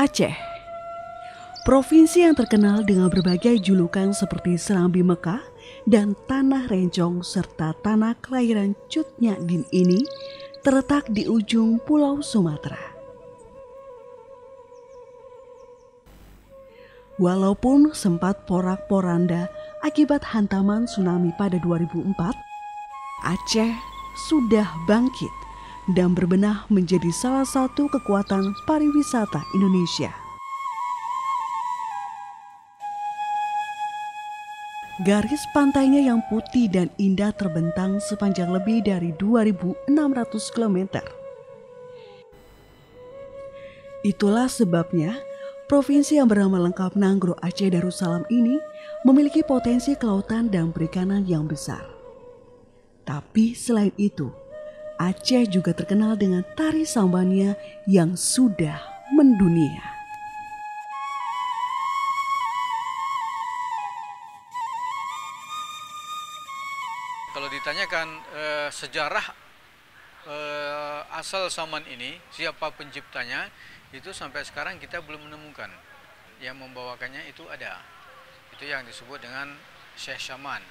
Aceh, provinsi yang terkenal dengan berbagai julukan seperti Serambi Mekah dan Tanah Rencong serta tanah kelahiran Cut Nyak Dien ini terletak di ujung Pulau Sumatera. Walaupun sempat porak-poranda akibat hantaman tsunami pada 2004, Aceh sudah bangkit dan berbenah menjadi salah satu kekuatan pariwisata Indonesia. Garis pantainya yang putih dan indah terbentang sepanjang lebih dari 2.600 km. Itulah sebabnya provinsi yang bernama lengkap Nanggro Aceh Darussalam ini memiliki potensi kelautan dan perikanan yang besar. Tapi selain itu, Aceh juga terkenal dengan tari sambannya yang sudah mendunia. Kalau ditanyakan sejarah asal saman ini, siapa penciptanya, itu sampai sekarang kita belum menemukan. Yang membawakannya itu ada. Itu yang disebut dengan Syekh Syaman.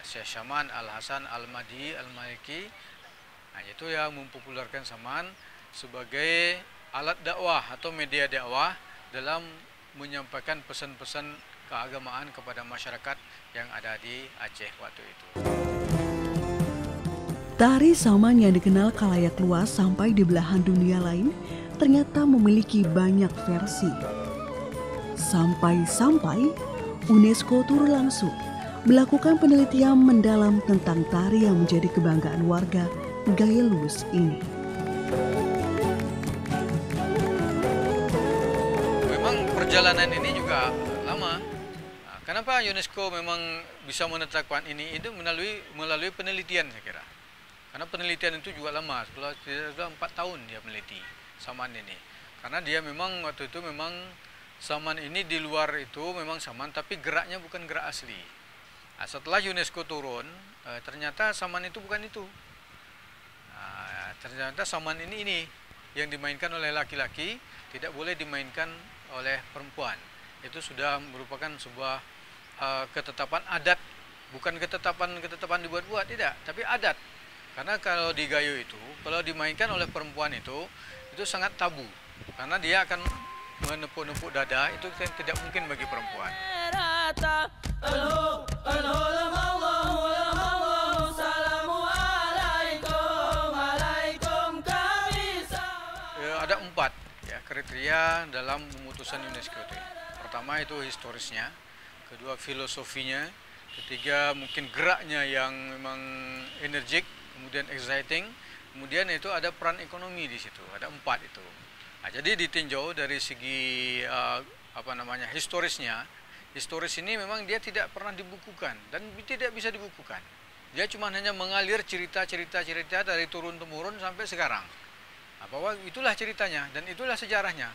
Syekh Syaman Al-Hasan Al-Mahdi Al-Maliki. Nah, itu yang mempopulerkan saman sebagai alat dakwah atau media dakwah dalam menyampaikan pesan-pesan keagamaan kepada masyarakat yang ada di Aceh waktu itu. Tari saman yang dikenal khalayak luas sampai di belahan dunia lain ternyata memiliki banyak versi. Sampai-sampai UNESCO turun langsung melakukan penelitian mendalam tentang tari yang menjadi kebanggaan warga gaya luwes ini. Memang perjalanan ini juga lama. Nah, kenapa UNESCO memang bisa menetapkan ini? Itu melalui penelitian, saya kira. Karena penelitian itu juga lama. Sudah 4 tahun dia meneliti saman ini. Karena dia memang waktu itu memang saman ini di luar itu memang saman, tapi geraknya bukan gerak asli. Nah, setelah UNESCO turun, ternyata saman itu bukan itu. Ternyata saman ini yang dimainkan oleh laki-laki tidak boleh dimainkan oleh perempuan. Itu sudah merupakan sebuah ketetapan adat, bukan ketetapan dibuat-buat, tidak, tapi adat. Karena kalau di gayo itu, kalau dimainkan oleh perempuan itu sangat tabu, karena dia akan menepuk-nepuk dada, itu tidak mungkin bagi perempuan. Ada 4 ya, kriteria dalam pemutusan UNESCO itu. Pertama itu historisnya, kedua filosofinya, ketiga mungkin geraknya yang memang energik, kemudian exciting, kemudian itu ada peran ekonomi di situ, ada 4 itu. Nah, jadi ditinjau dari segi historisnya. Historis ini memang dia tidak pernah dibukukan dan tidak bisa dibukukan. Dia cuma hanya mengalir cerita-cerita dari turun-temurun sampai sekarang. Nah, bahwa itulah ceritanya dan itulah sejarahnya.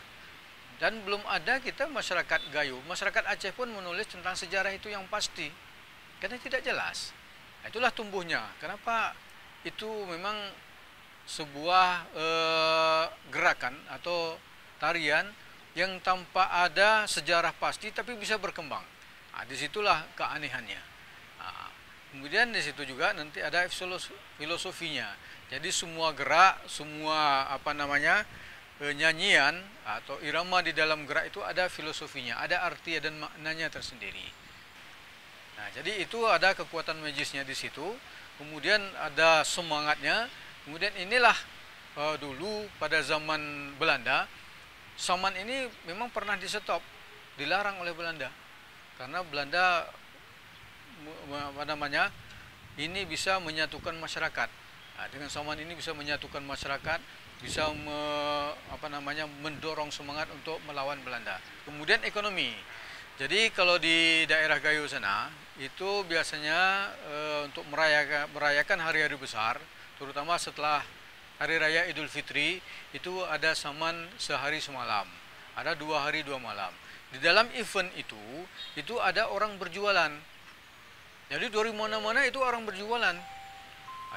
Dan belum ada kita masyarakat Gayo, masyarakat Aceh pun menulis tentang sejarah itu yang pasti. Karena tidak jelas. Nah, itulah tumbuhnya. Kenapa itu memang sebuah gerakan atau tarian yang tanpa ada sejarah pasti tapi bisa berkembang. Nah, disitulah keanehannya. Nah, kemudian di situ juga nanti ada filosofinya. Jadi semua gerak, semua nyanyian atau irama di dalam gerak itu ada filosofinya, ada arti dan maknanya tersendiri. Nah, jadi itu ada kekuatan magisnya di situ. Kemudian ada semangatnya. Kemudian inilah dulu pada zaman Belanda, saman ini memang pernah di-stop, dilarang oleh Belanda. Karena Belanda ini bisa menyatukan masyarakat. Nah, dengan saman ini bisa menyatukan masyarakat, bisa mendorong semangat untuk melawan Belanda. Kemudian ekonomi. Jadi kalau di daerah Gayo sana itu biasanya untuk merayakan hari-hari besar, terutama setelah Hari Raya Idul Fitri, itu ada saman sehari semalam, ada 2 hari 2 malam. Di dalam event itu ada orang berjualan. Jadi dari mana-mana itu orang berjualan.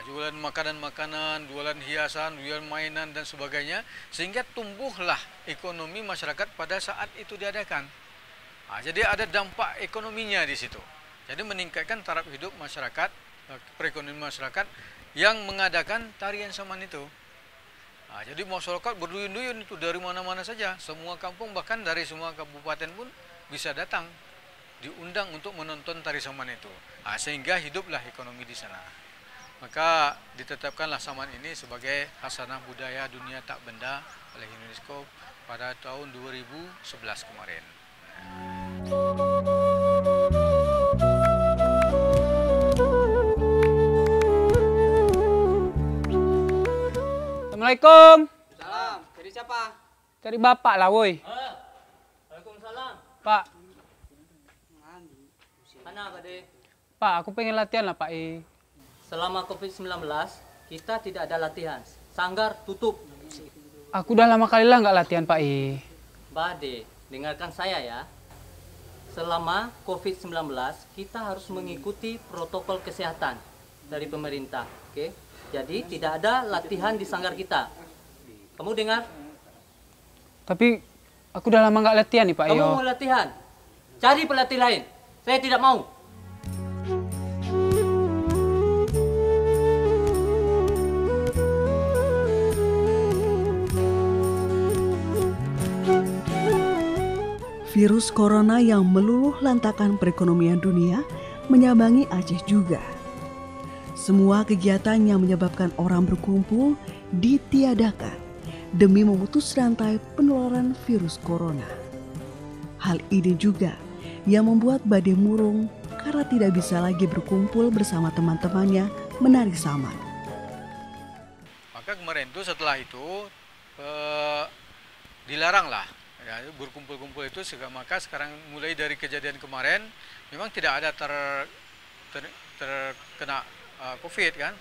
jualan makanan-makanan, jualan hiasan, jualan mainan dan sebagainya, sehingga tumbuhlah ekonomi masyarakat pada saat itu diadakan. Jadi ada dampak ekonominya di situ. Jadi meningkatkan taraf hidup masyarakat, perekonomian masyarakat yang mengadakan tarian saman itu. Jadi masyarakat berduyun-duyun itu dari mana-mana saja, semua kampung bahkan dari semua kabupaten pun bisa datang, diundang untuk menonton tari saman itu. Sehingga hiduplah ekonomi di sana. Maka ditetapkanlah saman ini sebagai khasanah budaya dunia tak benda oleh UNESCO pada tahun 2011 kemarin. Assalamualaikum. Salam. Dari siapa? Dari bapak lah, woi. Waalaikumsalam. Pak, Mana Pak De? Pak, aku pengen latihan lah, Pak. Selama COVID-19, kita tidak ada latihan. Sanggar tutup. Aku udah lama kali lah nggak latihan, Pak. Bade, dengarkan saya ya. Selama COVID-19, kita harus mengikuti protokol kesehatan dari pemerintah. Oke? Jadi tidak ada latihan di sanggar kita. Kamu dengar? Tapi aku udah lama nggak latihan nih, Pak. Kamu mau latihan? Cari pelatih lain. Saya tidak mau. Virus corona yang meluluh lantakan perekonomian dunia menyambangi Aceh juga. Semua kegiatan yang menyebabkan orang berkumpul ditiadakan demi memutus rantai penularan virus corona. Hal ini juga yang membuat Bade murung karena tidak bisa lagi berkumpul bersama teman-temannya menari saman. Maka kemarin itu setelah itu dilaranglah ya, berkumpul-kumpul itu, maka sekarang mulai dari kejadian kemarin memang tidak ada terkena COVID kan.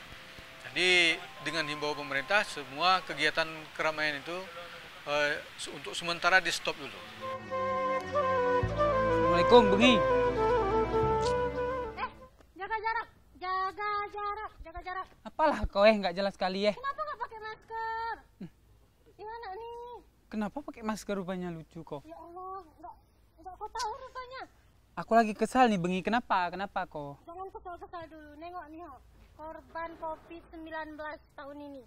Jadi dengan himbau pemerintah semua kegiatan keramaian itu untuk sementara di stop dulu. Assalamualaikum, Bengi. Jaga jarak, jaga jarak, jaga jarak. Apalah kau nggak jelas kali ya. Kenapa nggak pakai masker? Gimana nih? Kenapa pakai masker rupanya lucu kok? Ya Allah, nggak kau tahu rupanya. Aku lagi kesal nih, Bengi. Kenapa kok? Jangan kesal-kesal dulu. Nengok nih, korban COVID-19 tahun ini.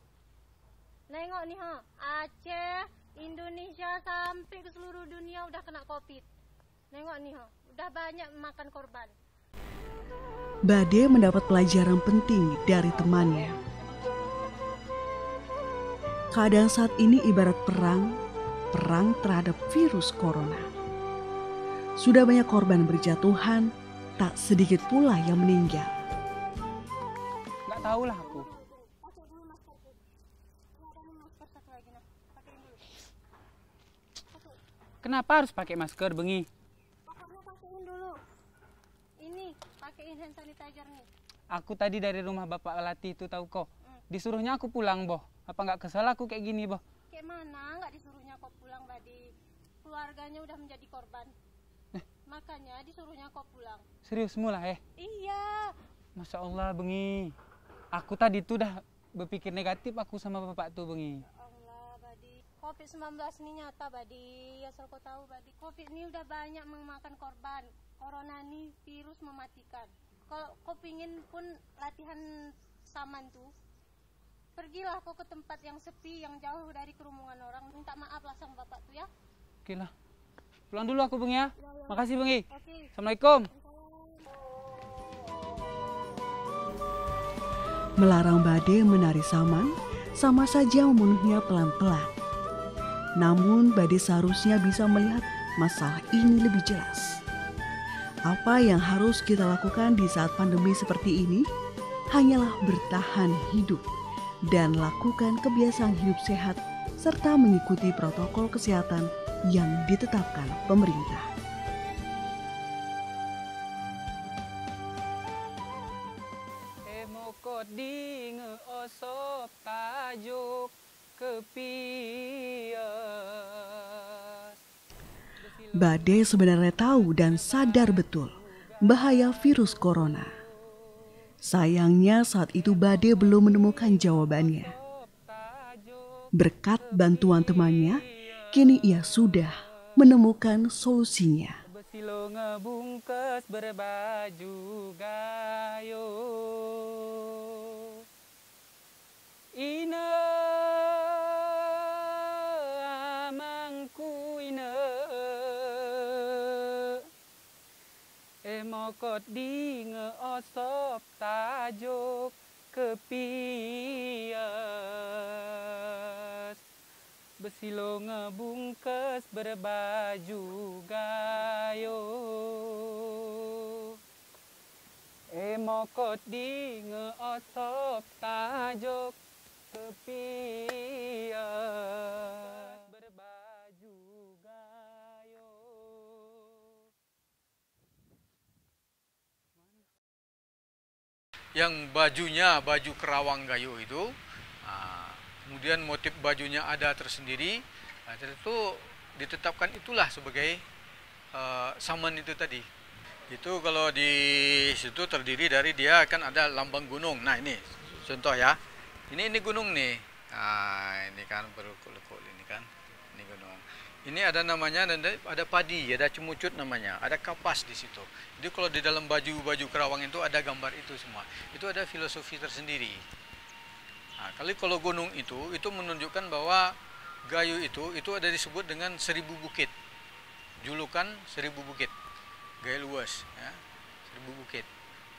Nengok nih, Aceh, Indonesia sampai ke seluruh dunia udah kena COVID. Nengok nih, udah banyak memakan korban. Bade mendapat pelajaran penting dari temannya. Keadaan saat ini ibarat perang terhadap virus corona. Sudah banyak korban berjatuhan, tak sedikit pula yang meninggal. Nggak tahu lah aku. Pakai dulu maskerku. Ada masker satu lagi, nah. Pakein dulu. Kenapa harus pakai masker, Bengi? Pokoknya pakein dulu. Ini, pakein hand sanitizer nih. Aku tadi dari rumah Bapak Lati itu tahu kok. Disuruhnya aku pulang, Boh. Apa nggak kesal aku kayak gini, Boh? Kayak mana nggak disuruhnya kau pulang, Badi? Keluarganya udah menjadi korban. Makanya disuruhnya kau pulang. Serius mula Iya. Masya Allah, Bengi. Aku tadi tuh udah berpikir negatif aku sama Bapak tuh, Bengi. Allah, Badi. COVID-19 ini nyata, Badi. Asal kau tahu, Badi. COVID ini udah banyak memakan korban. Corona ini virus mematikan. Kalau kau pingin pun latihan saman tuh, pergilah kau ke tempat yang sepi, yang jauh dari kerumunan orang. Minta maaf lah sama bapak tuh ya. Oke lah. Pulang dulu aku, Bengi ya. Makasih, Bengi. Oke. Assalamualaikum. Melarang Bade menari saman sama saja memenuhinya pelan-pelan. Namun Bade seharusnya bisa melihat masalah ini lebih jelas. Apa yang harus kita lakukan di saat pandemi seperti ini hanyalah bertahan hidup dan lakukan kebiasaan hidup sehat serta mengikuti protokol kesehatan yang ditetapkan pemerintah. Emokot di ngeosop tajuk kepias. Bade sebenarnya tahu dan sadar betul bahaya virus corona. Sayangnya saat itu Bade belum menemukan jawabannya. Berkat bantuan temannya, kini ia sudah menemukan solusinya. Besilo ngebungkus berbaju gayo. Ine amangku ine. Mokot di ngeosop tajuk kepias. Besilo ngebungkus berbaju gayo. Mokot di ngeosop tajuk kepias. Berbaju gayo. Yang bajunya baju kerawang gayo itu, kemudian motif bajunya ada tersendiri, itu ditetapkan itulah sebagai saman itu tadi. Itu kalau di situ terdiri dari dia kan ada lambang gunung. Nah ini contoh ya, ini gunung nih. Ini kan berlekuk-lekuk ini kan, ini gunung. Ini ada namanya, ada padi, ada cemucut namanya, ada kapas di situ. Jadi kalau di dalam baju kerawang itu ada gambar itu semua. Itu ada filosofi tersendiri. Nah, kalau gunung itu menunjukkan bahwa gayo itu ada disebut dengan 1000 bukit. Julukan 1000 bukit. Gayo luas, ya, 1000 bukit.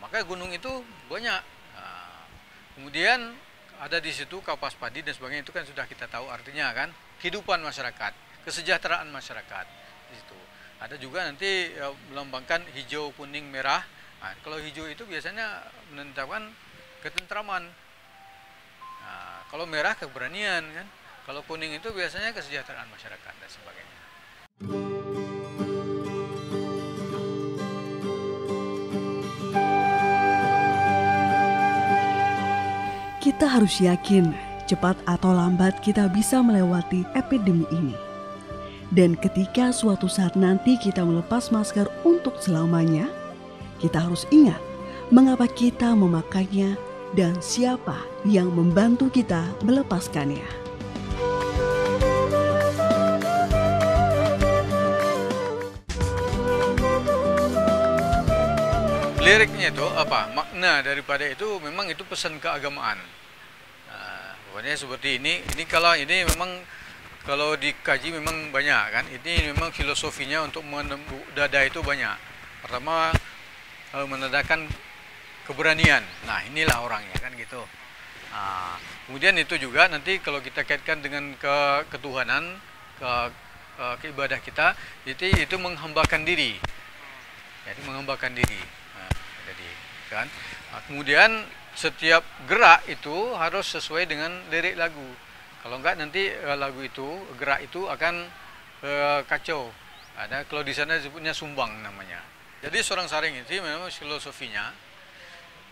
Maka gunung itu banyak. Nah, kemudian ada di situ kapas padi dan sebagainya, itu kan sudah kita tahu artinya kan, kehidupan masyarakat, kesejahteraan masyarakat di situ. Ada juga nanti melambangkan hijau, kuning, merah. Nah, kalau hijau itu biasanya menentukan ketentraman. Nah, kalau merah keberanian kan. Kalau kuning itu biasanya kesejahteraan masyarakat dan sebagainya. Kita harus yakin cepat atau lambat kita bisa melewati epidemi ini. Dan ketika suatu saat nanti kita melepas masker untuk selamanya, kita harus ingat mengapa kita memakainya dan siapa yang membantu kita melepaskannya. Liriknya itu apa? Makna daripada itu memang itu pesan keagamaan. Nah, pokoknya seperti ini. Ini kalau ini memang kalau dikaji memang banyak kan. Ini memang filosofinya untuk menembus dada itu banyak. Pertama menandakan keberanian. Nah, inilah orangnya kan gitu. Nah, kemudian itu juga nanti kalau kita kaitkan dengan ketuhanan, keibadah kita, itu menghambakan diri. Jadi menghambakan diri. Kan? Nah, kemudian setiap gerak itu harus sesuai dengan lirik lagu. Kalau enggak nanti lagu itu, gerak itu akan kacau. Ada kalau di sana disebutnya sumbang namanya. Jadi seorang saring itu memang filosofinya,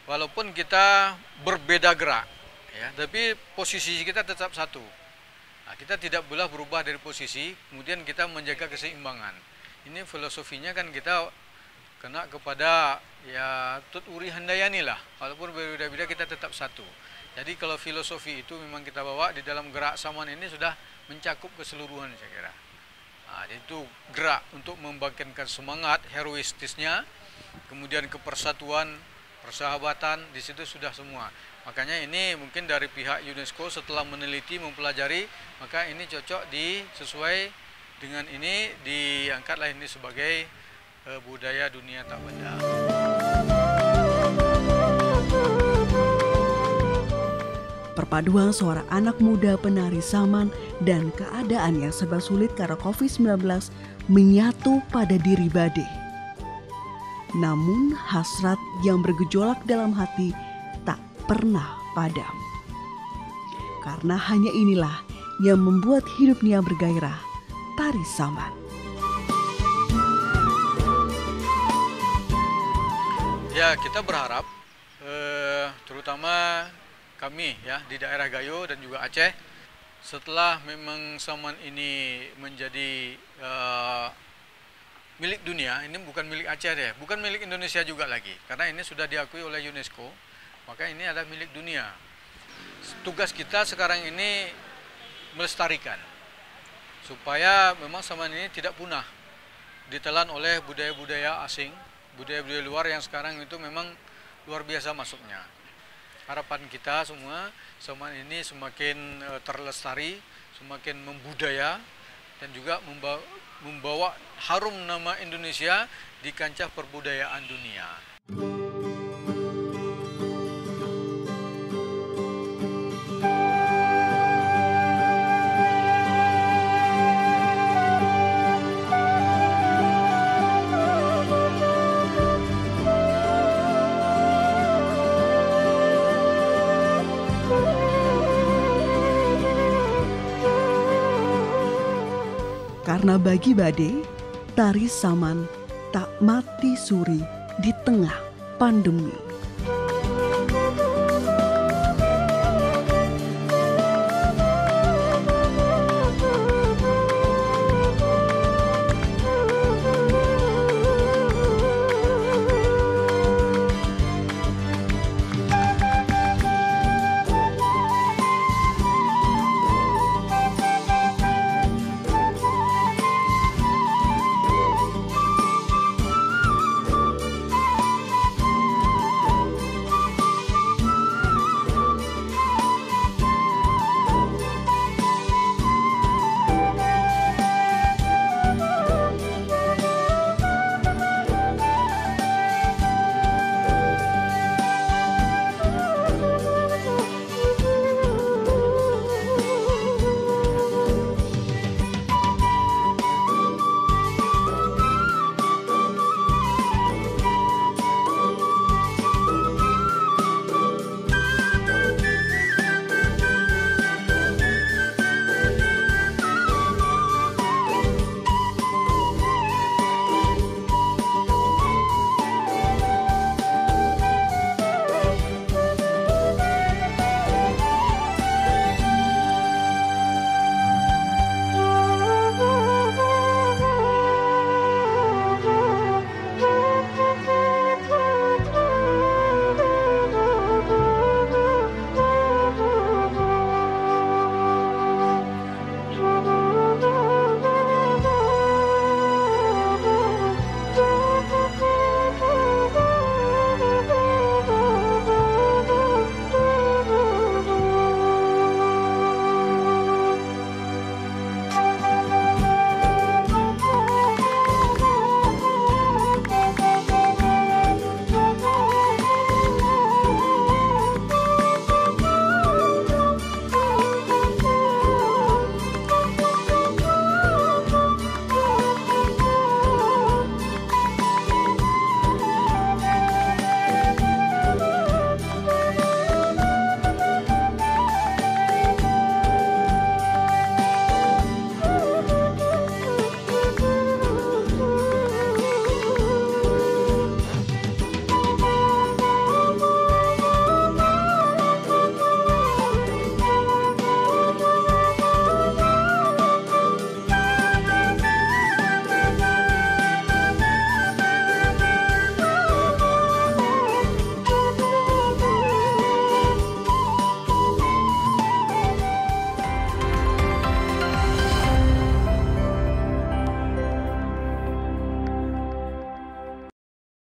walaupun kita berbeda gerak, ya, tapi posisi kita tetap satu. Nah, kita tidak boleh berubah dari posisi, kemudian kita menjaga keseimbangan. Ini filosofinya kan kita kena kepada ya Tut Uri Handayani lah, walaupun berbeda-beda kita tetap satu. Jadi kalau filosofi itu memang kita bawa di dalam gerak saman ini sudah mencakup keseluruhan saya kira. Nah, itu gerak untuk membangkitkan semangat heroistisnya, kemudian kepersatuan, persahabatan di situ sudah semua. Makanya ini mungkin dari pihak UNESCO setelah meneliti, mempelajari, maka ini cocok sesuai dengan ini diangkatlah ini sebagai budaya dunia tak benda. Perpaduan seorang anak muda penari saman dan keadaan yang serba sulit karena COVID-19 menyatu pada diri Bade. Namun hasrat yang bergejolak dalam hati tak pernah padam. Karena hanya inilah yang membuat hidupnya bergairah, tari saman. Ya, kita berharap terutama kami ya di daerah Gayo dan juga Aceh, setelah memang saman ini menjadi milik dunia, ini bukan milik Aceh deh, bukan milik Indonesia juga lagi, karena ini sudah diakui oleh UNESCO. maka ini adalah milik dunia. Tugas kita sekarang ini melestarikan supaya memang saman ini tidak punah, ditelan oleh budaya-budaya asing, budaya-budaya luar yang sekarang itu memang luar biasa masuknya. Harapan kita semua, saman ini semakin terlestari, semakin membudaya, dan juga membawa harum nama Indonesia di kancah perbudayaan dunia. Karena bagi Bade, tari saman tak mati suri di tengah pandemi.